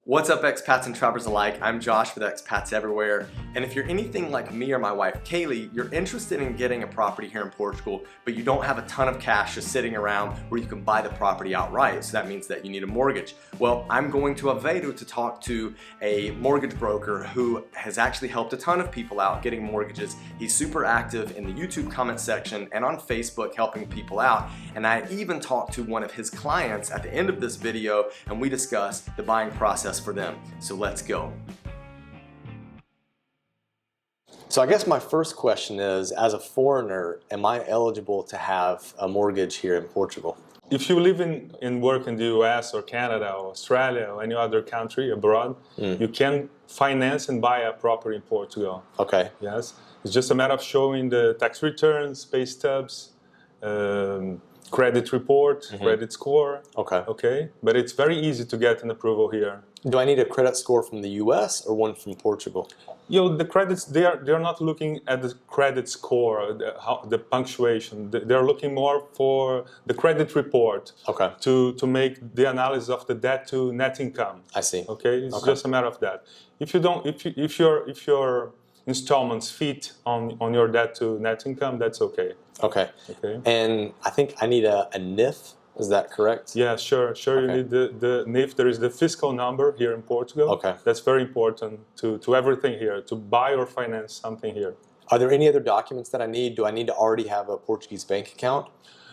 What's up, expats and travelers alike? I'm Josh with Expats Everywhere, and if you're anything like me or my wife Kalie, you're interested in getting a property here in Portugal, but you don't have a ton of cash just sitting around where you can buy the property outright, so that means that you need a mortgage. Well, I'm going to Aveiro to talk to a mortgage broker who has actually helped a ton of people out getting mortgages. He's super active in the YouTube comment section and on Facebook helping people out, and I even talked to one of his clients at the end of this video, and we discussed the buying process for them. So let's go. So I guess my first question is, as a foreigner, am I eligible to have a mortgage here in Portugal? If you live and work in the US or Canada or Australia or any other country abroad, you can finance and buy a property in Portugal. Okay. Yes. It's just a matter of showing the tax returns, pay stubs, credit report, credit score. Okay. Okay. But it's very easy to get an approval here. Do I need a credit score from the US or one from Portugal? The credits, they're not looking at the credit score, the punctuation. They're looking more for the credit report. Okay. To make the analysis of the debt to net income. I see. Okay, it's just a matter of that. If you don't, if your installments fit on your debt to net income, that's okay. Okay. Okay. And I think I need a NIF. Is that correct? Yeah, sure. Okay. You need the NIF. There is the fiscal number here in Portugal. Okay. That's very important to everything here, to buy or finance something here. Are there any other documents that I need? Do I need to already have a Portuguese bank account?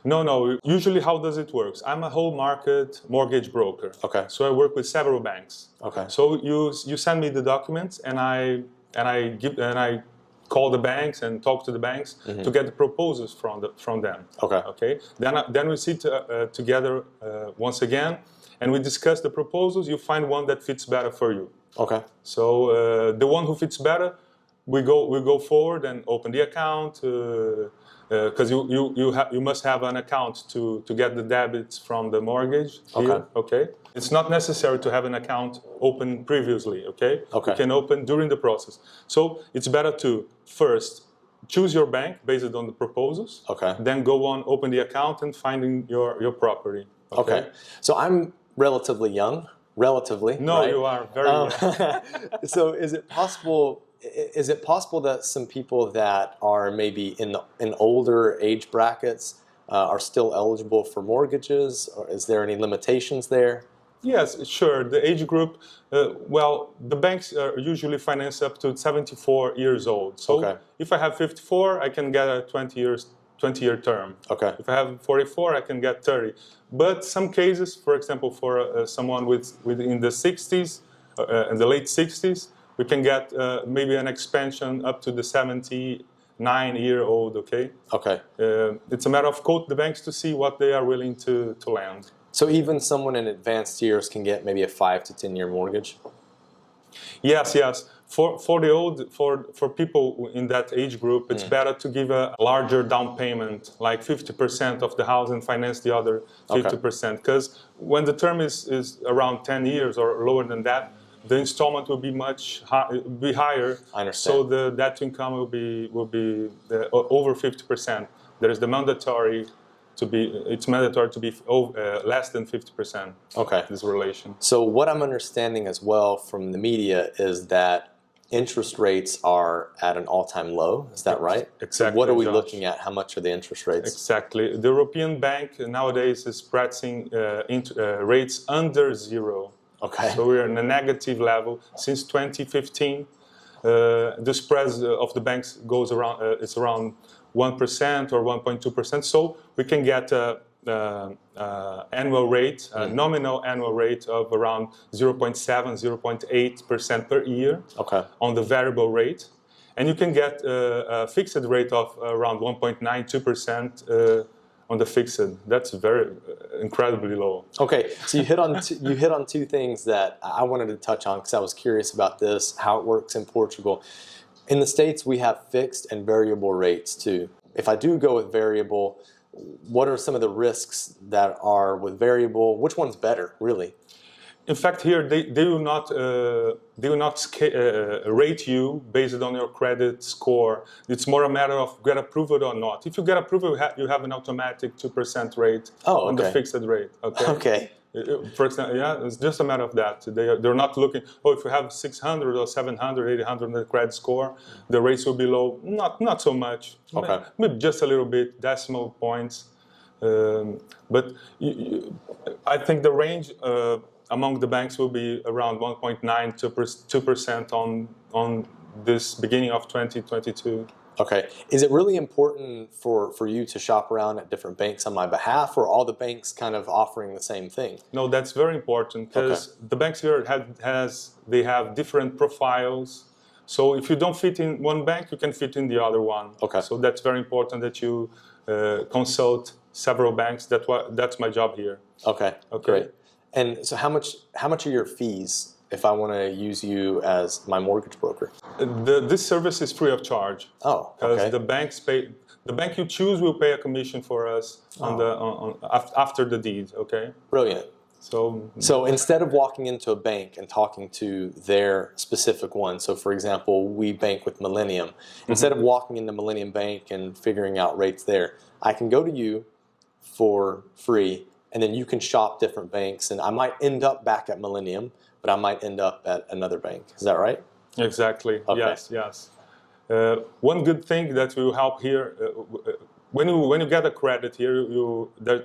No. Usually, how does it work? I'm a whole market mortgage broker. Okay. So I work with several banks. Okay. So you send me the documents, and I call the banks and talk to the banks to get the proposals from them. Okay. Okay. Then we sit together once again, and we discuss the proposals. You find one that fits better for you. Okay. So the one who fits better, we go forward and open the account. Because you must have an account to get the debits from the mortgage here, okay? It's not necessary to have an account open previously, okay? Okay. You can open during the process. So it's better to first choose your bank based on the proposals. Okay. Then go on, open the account and finding your property. Okay. So I'm relatively young, relatively. No, right? you are very young. So is it possible that some people that are maybe in older age brackets are still eligible for mortgages, or is there any limitations there? Yes, sure. The age group, well, the banks usually finance up to 74 years old. So if I have 54, I can get a 20-year term. Okay. If I have 44, I can get 30. But some cases, for example, for someone within the 60s, in the late 60s, we can get maybe an expansion up to the 79-year-old, okay? Okay. It's a matter of quote the banks to see what they are willing to lend. So even someone in advanced years can get maybe a 5 to 10 year mortgage? Yes. For people in that age group, it's better to give a larger down payment, like 50% of the house, and finance the other 50%. Because when the term is around 10 years or lower than that, the installment will be higher. I understand. So the debt to income will be over 50%. There is the mandatory to be less than 50%. Okay. This relation. So what I'm understanding as well from the media is that interest rates are at an all-time low. Is that right? Exactly. So what are we looking at? How much are the interest rates? Exactly. The European Bank nowadays is pricing rates under zero. Okay. So we're in a negative level since 2015. The spread of the banks goes around. It's around 1% or 1.2%. So we can get annual rate, nominal annual rate of around 0.7, 0.8% per year. Okay. On the variable rate, and you can get a fixed rate of around 1.92%. On the fixed. That's very incredibly low. Okay, so you hit on two things that I wanted to touch on because I was curious about this, how it works in Portugal. In the States, we have fixed and variable rates too. If I do go with variable, what are some of the risks that are with variable? Which one's better, really? In fact, here they will not rate you based on your credit score. It's more a matter of get approved or not. If you get approved, you have an automatic 2% rate on the fixed rate. Okay. For example, yeah, it's just a matter of that. They're not looking, oh, if you have 600 or 700, 800 in the credit score, the rates will be low. Not so much. Okay. Maybe just a little bit, decimal points. But I think the range among the banks will be around 1.9 to 2% on this beginning of 2022. Okay. Is it really important for you to shop around at different banks on my behalf, or all the banks kind of offering the same thing? No, that's very important because the banks here have different profiles. So if you don't fit in one bank, you can fit in the other one. Okay. So that's very important that you consult several banks. That's my job here. Okay. Great. And so how much are your fees if I want to use you as my mortgage broker? This service is free of charge. Oh, because the banks pay. The bank you choose will pay a commission for us after the deed. Okay. Brilliant. So instead of walking into a bank and talking to their specific one, so for example, we bank with Millennium. Instead of walking into Millennium Bank and figuring out rates there, I can go to you for free, and then you can shop different banks, and I might end up back at Millennium, but I might end up at another bank. Is that right? Exactly. Okay. Yes. One good thing that will help here, when you get a credit here,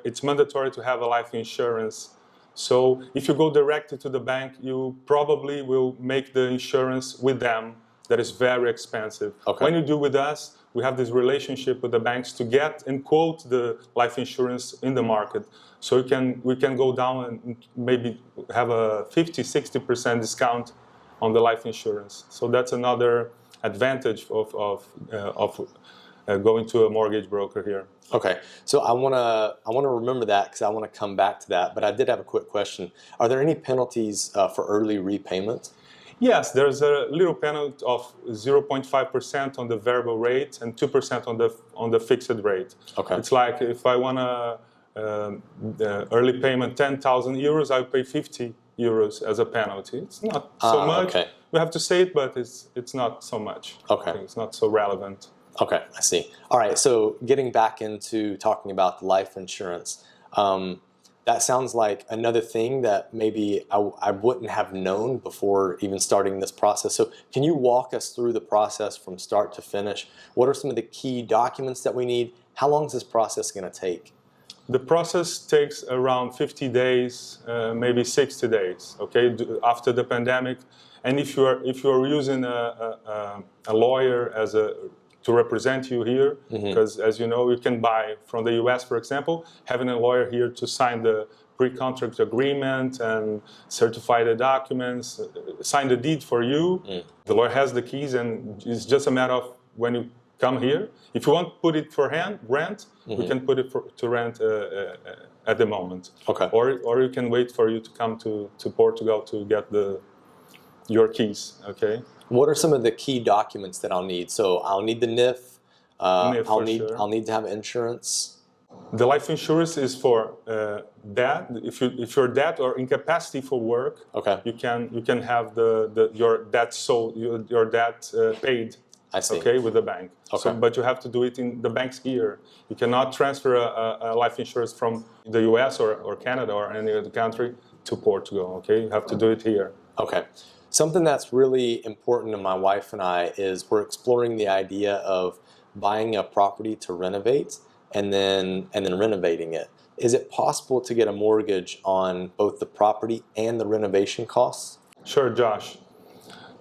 it's mandatory to have a life insurance. So if you go directly to the bank, you probably will make the insurance with them. That is very expensive. Okay. When you do with us, we have this relationship with the banks to get and quote the life insurance in the market. So we can go down and maybe have a 50-60% discount on the life insurance. So that's another advantage of going to a mortgage broker here. Okay, so I wanna remember that because I want to come back to that. But I did have a quick question. Are there any penalties for early repayment? Yes, there's a little penalty of 0.5% on the variable rate and 2% on the fixed rate. Okay. It's like if I want early payment 10,000 euros, I'll pay 50 euros as a penalty. It's not so much. Okay. We have to say it, but it's not so much. Okay. It's not so relevant. Okay, I see. All right, so getting back into talking about the life insurance, that sounds like another thing that maybe I wouldn't have known before even starting this process. So can you walk us through the process from start to finish? What are some of the key documents that we need? How long is this process going to take? The process takes around 50 days, maybe 60 days, okay, after the pandemic. And if you are using a lawyer to represent you here, because as you know, you can buy from the US, for example, having a lawyer here to sign the pre-contract agreement and certify the documents, sign the deed for you. The lawyer has the keys, and it's just a matter of when you come here. If you want to put it for rent, we can put it to rent at the moment. Okay. Or you can wait for you to come to Portugal to get your keys. Okay. What are some of the key documents that I'll need? So I'll need the NIF. I'll need to have insurance. The life insurance is for death. If you're dead or incapacity for work, okay, you can have your debt paid. I see. Okay, with the bank. Okay. So, but you have to do it in the banks here. You cannot transfer a life insurance from the US or Canada or any other country to Portugal. Okay, you have to do it here. Okay. Something that's really important to my wife and I is we're exploring the idea of buying a property to renovate and then renovating it. Is it possible to get a mortgage on both the property and the renovation costs? Sure, Josh.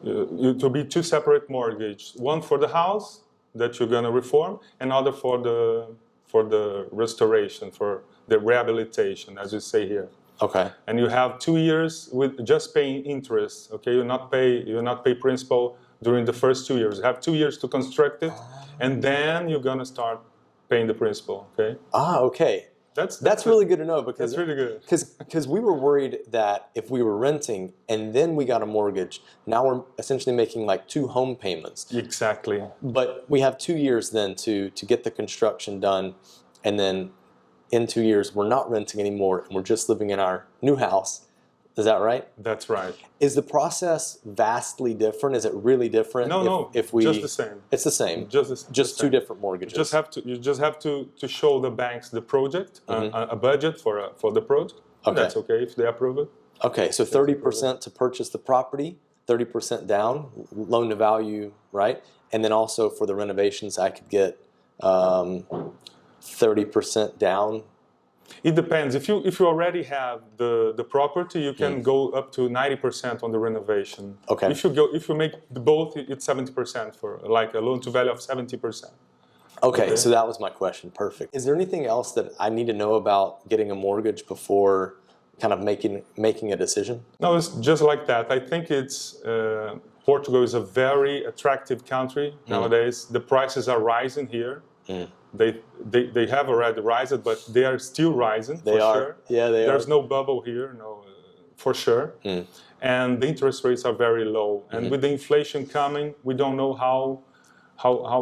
It will be two separate mortgages. One for the house that you're going to reform, and other for the restoration, for the rehabilitation, as you say here. Okay. And you have 2 years with just paying interest. Okay, you not pay principal during the first 2 years. You have 2 years to construct it, and then you're gonna start paying the principal. Okay. Okay. That's really good to know because that's really good. Because we were worried that if we were renting and then we got a mortgage, now we're essentially making like 2 home payments. Exactly. But we have 2 years then to get the construction done, and then in 2 years we're not renting anymore and we're just living in our new house. Is that right? That's right. Is the process vastly different? Is it really different? No, if we just the same. It's the same. Just 2 different mortgages. You just have to show the banks the project, a budget for the project. That's okay if they approve it. Okay, so 30% to purchase the property, 30% down, loan to value, right? And then also for the renovations, I could get 30% down. It depends. If you already have the property, you can go up to 90% on the renovation. Okay. If you make both, it's 70% for like a loan to value of 70%. Okay, so that was my question. Perfect. Is there anything else that I need to know about getting a mortgage before kind of making a decision? No, it's just like that. I think it's Portugal is a very attractive country nowadays. The prices are rising here. They have already risen, but they are still rising for sure. Yeah, There's no bubble here, no, for sure. And the interest rates are very low. And with the inflation coming, we don't know how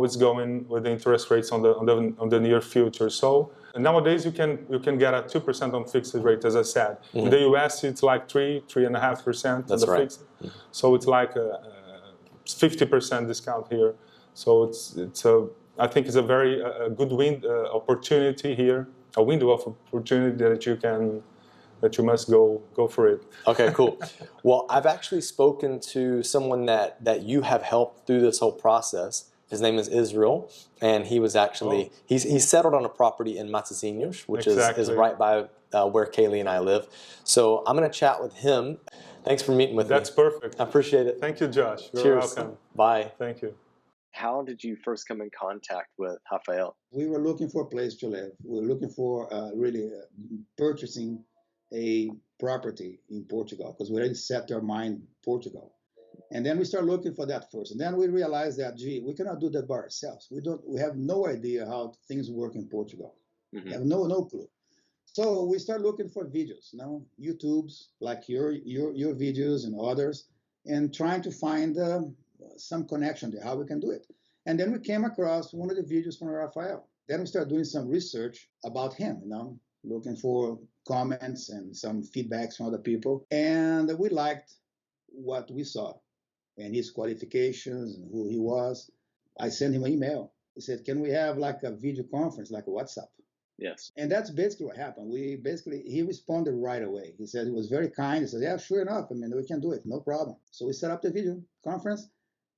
it's going with the interest rates on the near future. So nowadays you can get a 2% on fixed rate, as I said. In the US it's like 3.5% on the fixed. So it's like a 50% discount here. So I think it's a very good opportunity here, a window of opportunity that you must go for it. Okay, cool. Well, I've actually spoken to someone that you have helped through this whole process. His name is Israel, and he was actually he's settled on a property in Matosinhos, which is right by where Kalie and I live. So I'm going to chat with him. Thanks for meeting with me. That's perfect. I appreciate it. Thank you, Josh. You're Cheers. welcome. Bye. Thank you. How did you first come in contact with Rafael? We were looking for a place to live. We were looking for really purchasing a property in Portugal because we already set our mind Portugal. And then we start looking for that first. And then we realized that, gee, we cannot do that by ourselves. We have no idea how things work in Portugal. We have no clue. So we start looking for videos, YouTubes like your videos and others, and trying to find some connection there, how we can do it. And then we came across one of the videos from Rafael. Then we started doing some research about him, looking for comments and some feedbacks from other people. And we liked what we saw and his qualifications and who he was. I sent him an email. He said, can we have like a video conference, like a WhatsApp? Yes. And that's basically what happened. He responded right away. He said, he was very kind. He said, yeah, sure enough. We can do it. No problem. So we set up the video conference,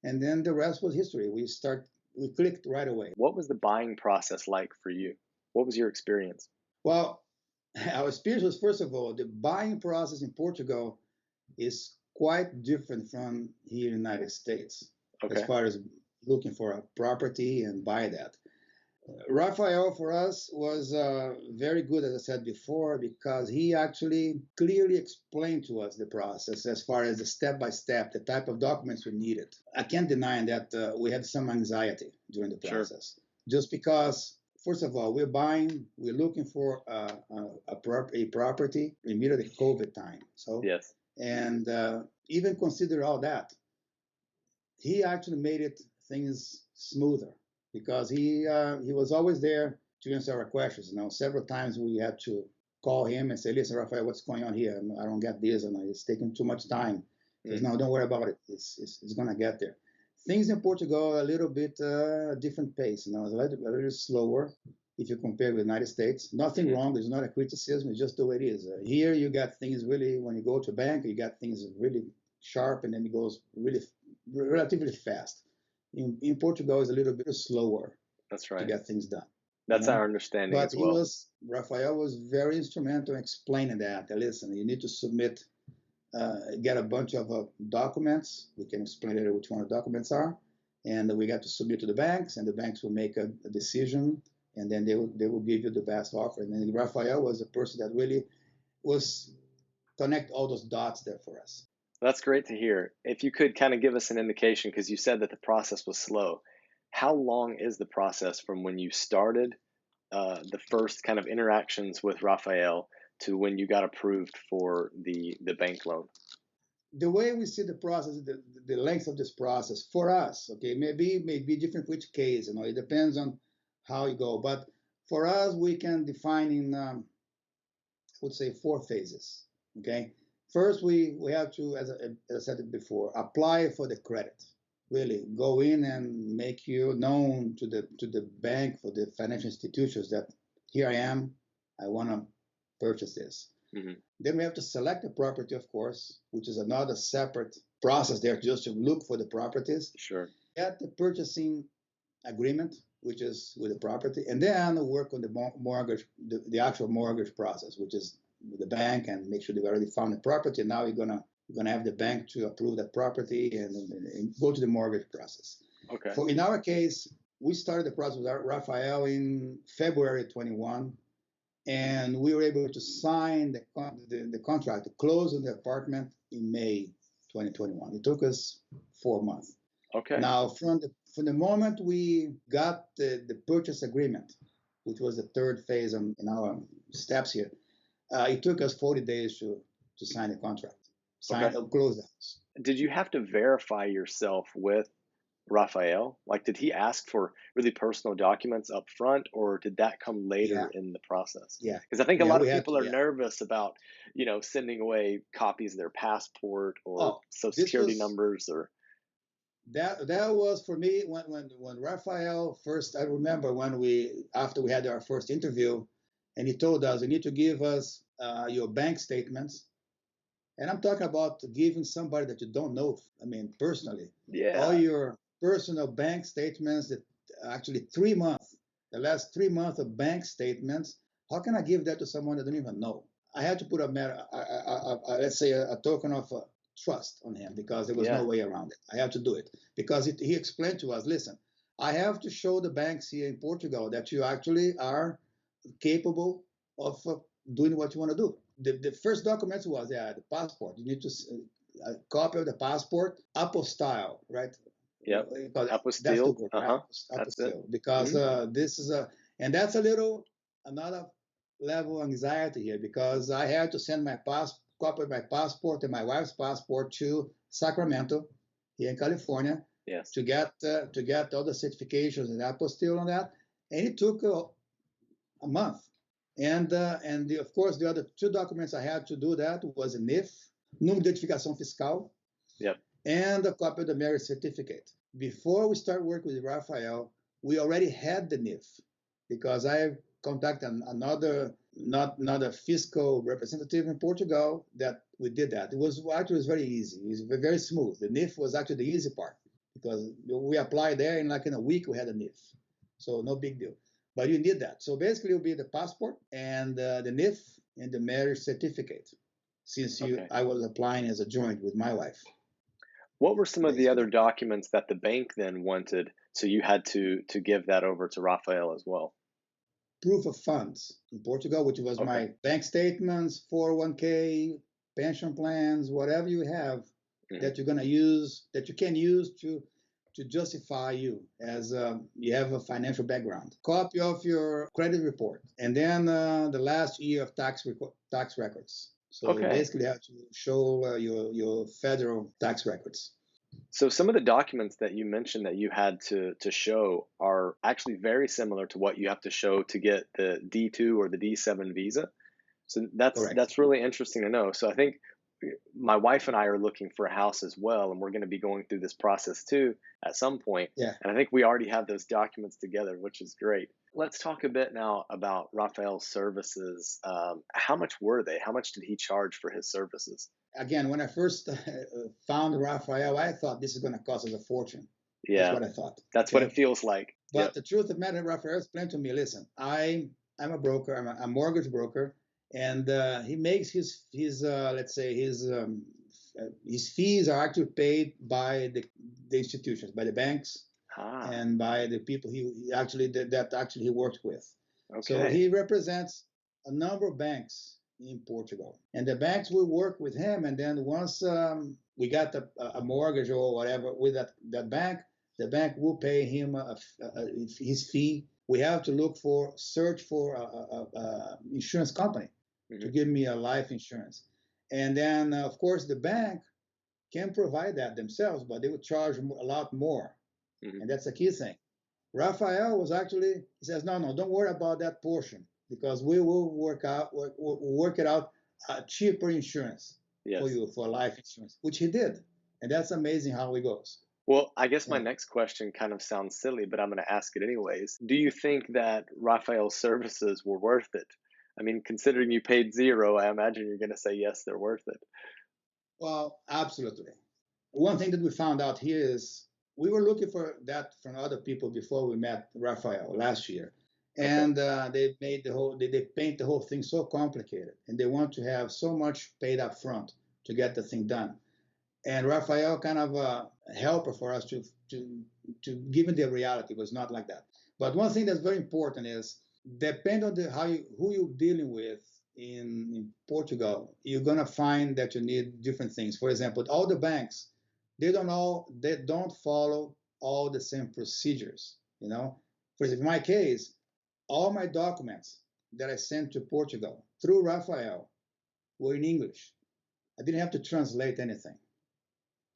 and then the rest was history. We clicked right away. What was the buying process like for you? What was your experience? Well, our experience was, first of all, the buying process in Portugal is quite different from here in the United States, as far as looking for a property and buy that. Rafael, for us, was very good, as I said before, because he actually clearly explained to us the process as far as the step-by-step, the type of documents we needed. I can't deny that we had some anxiety during the process, just because, first of all, we're looking for a property immediately COVID time. So yes. And even consider all that, he actually made things smoother because he was always there to answer our questions. Several times we had to call him and say, listen, Rafael, what's going on here? I don't get this, and it's taking too much time. He says, no, don't worry about it. It's going to get there. Things in Portugal are a little bit different pace. It's a little slower if you compare with the United States. Nothing wrong. There's not a criticism. It's just the way it is. Here you got things really, when you go to a bank, you got things really sharp, and then it goes relatively fast. In Portugal, it's a little bit slower. That's right. To get things done. That's our understanding as well. Rafael was very instrumental in explaining that. Listen, you need to submit, get a bunch of documents. We can explain later which one the documents are. And we got to submit to the banks, and the banks will make a decision, and then they will give you the best offer. And then Rafael was a person that really was connect all those dots there for us. That's great to hear. If you could kind of give us an indication, because you said that the process was slow, how long is the process from when you started the first kind of interactions with Rafael to when you got approved for the bank loan? The way we see the process, the length of this process for us, may be different for each case. It depends on how you go. But for us, we can define in, I would say, 4 phases. Okay. First, we have to, as I said it before, apply for the credit. Really go in and make you known to the bank, for the financial institutions, that here I am, I want to purchase this. Mm-hmm. Then we have to select the property, of course, which is another separate process there just to look for the properties. Sure. Get the purchasing agreement, which is with the property, and then work on the mortgage, the actual mortgage process, which is with the bank, and make sure they've already found the property. Now you're gonna have the bank to approve that property and go to the mortgage process. Okay. In our case, we started the process with Rafael in February 21, and we were able to sign the contract to close on the apartment in May 2021. It took us 4 months. Okay. Now, from the moment we got the purchase agreement, which was the third phase in our steps here, it took us 40 days to sign the contract, close the house. Did you have to verify yourself with Rafael? Like, did he ask for really personal documents up front, or did that come later in the process? Yeah. Because I think a lot of we had people to, are nervous about, sending away copies of their passport or social security numbers or. That was for me when Rafael first. I remember after we had our first interview, and he told us, you need to give us your bank statements. And I'm talking about giving somebody that you don't know, I mean, personally. Yeah. All your personal bank statements, that actually 3 months, the last 3 months of bank statements. How can I give that to someone that I don't even know? I had to put let's say a token of trust on him, because there was no way around it. I have to do it because he explained to us, listen, I have to show the banks here in Portugal that you actually are capable of doing what you want to do. The first documents was the passport. You need to a copy of the passport, apostille, right? Yep. Apostille. That's the word, right? Apostille, because this is and that's another level of anxiety here, because I had to send my copy of my passport and my wife's passport to Sacramento, here in California, to get all the certifications and apostille on that, and it took a month. And of course, the other 2 documents I had to do that was a NIF, Número de Identificação Fiscal, and a copy of the marriage certificate. Before we start working with Rafael, we already had the NIF, because I contacted another, not a fiscal representative in Portugal, that we did that. It was very easy. It was very smooth. The NIF was actually the easy part, because we applied there, and like in a week we had a NIF. So no big deal. But you need that. So basically, it will be the passport and the NIF and the marriage certificate, since I was applying as a joint with my wife. What were some of the other documents that the bank then wanted, so you had to give that over to Rafael as well? Proof of funds in Portugal, which was my bank statements, 401k, pension plans, whatever you have that you're going to use, that you can use to justify you as you have a financial background. Copy of your credit report, and then the last year of tax records. So basically, you have to show your federal tax records. So some of the documents that you mentioned that you had to show are actually very similar to what you have to show to get the D2 or the D7 visa. So that's really interesting to know. So I think my wife and I are looking for a house as well, and we're going to be going through this process too at some point. Yeah. And I think we already have those documents together, which is great. Let's talk a bit now about Rafael's services. How much were they? How much did he charge for his services? Again, when I first found Rafael, I thought this is going to cost us a fortune. Yeah. That's what I thought. That's what it feels like. But the truth of the matter, Rafael explained to me, listen, I'm a broker, I'm a mortgage broker, and he makes his let's say his fees are actually paid by the institutions, by the banks, and by the people he actually worked with. Okay. So he represents a number of banks in Portugal, and the banks will work with him. And then once we got a mortgage or whatever with that bank, the bank will pay him his fee. We have to search for a insurance company to give me a life insurance. And then, of course, the bank can provide that themselves, but they would charge a lot more. And that's a key thing. Rafael he says, no, don't worry about that portion, because we will work it out cheaper insurance for you, for life insurance, which he did. And that's amazing how it goes. Well, I guess my next question kind of sounds silly, but I'm going to ask it anyways. Do you think that Rafael's services were worth it? I mean, considering you paid zero, I imagine you're going to say yes, they're worth it. Well, absolutely. One thing that we found out here is we were looking for that from other people before we met Rafael last year. And they made they paint the whole thing so complicated, and they want to have so much paid up front to get the thing done. And Rafael kind of a helper for us to given the reality was not like that. But one thing that's very important is depend on who you're dealing with in Portugal, you're gonna find that you need different things. For example, all the banks, they don't follow all the same procedures. You know, for example, in my case, all my documents that I sent to Portugal through Rafael were in English. I didn't have to translate anything.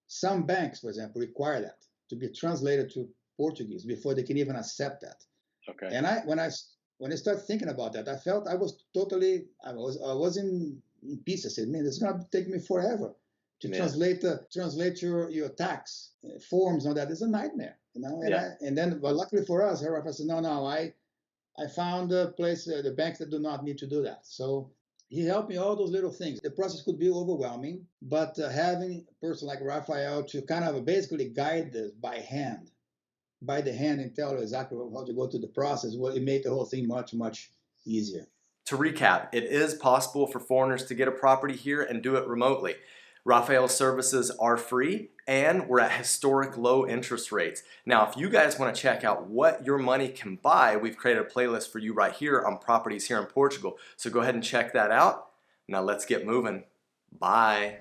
Some banks, for example, require that to be translated to Portuguese before they can even accept that. Okay. And when I started thinking about that, I felt I was in pieces. I said, man, it's gonna take me forever to translate your tax forms and all that. It's a nightmare, you know. And then, but luckily for us, Rafa said, no, I found a place, the banks that do not need to do that. So he helped me all those little things. The process could be overwhelming, but having a person like Rafael to kind of basically guide this by the hand and tell you exactly how to go through the process, well, it made the whole thing much, much easier. To recap, it is possible for foreigners to get a property here and do it remotely. Rafael's services are free and we're at historic low interest rates. Now, if you guys want to check out what your money can buy, we've created a playlist for you right here on properties here in Portugal. So go ahead and check that out. Now let's get moving. Bye.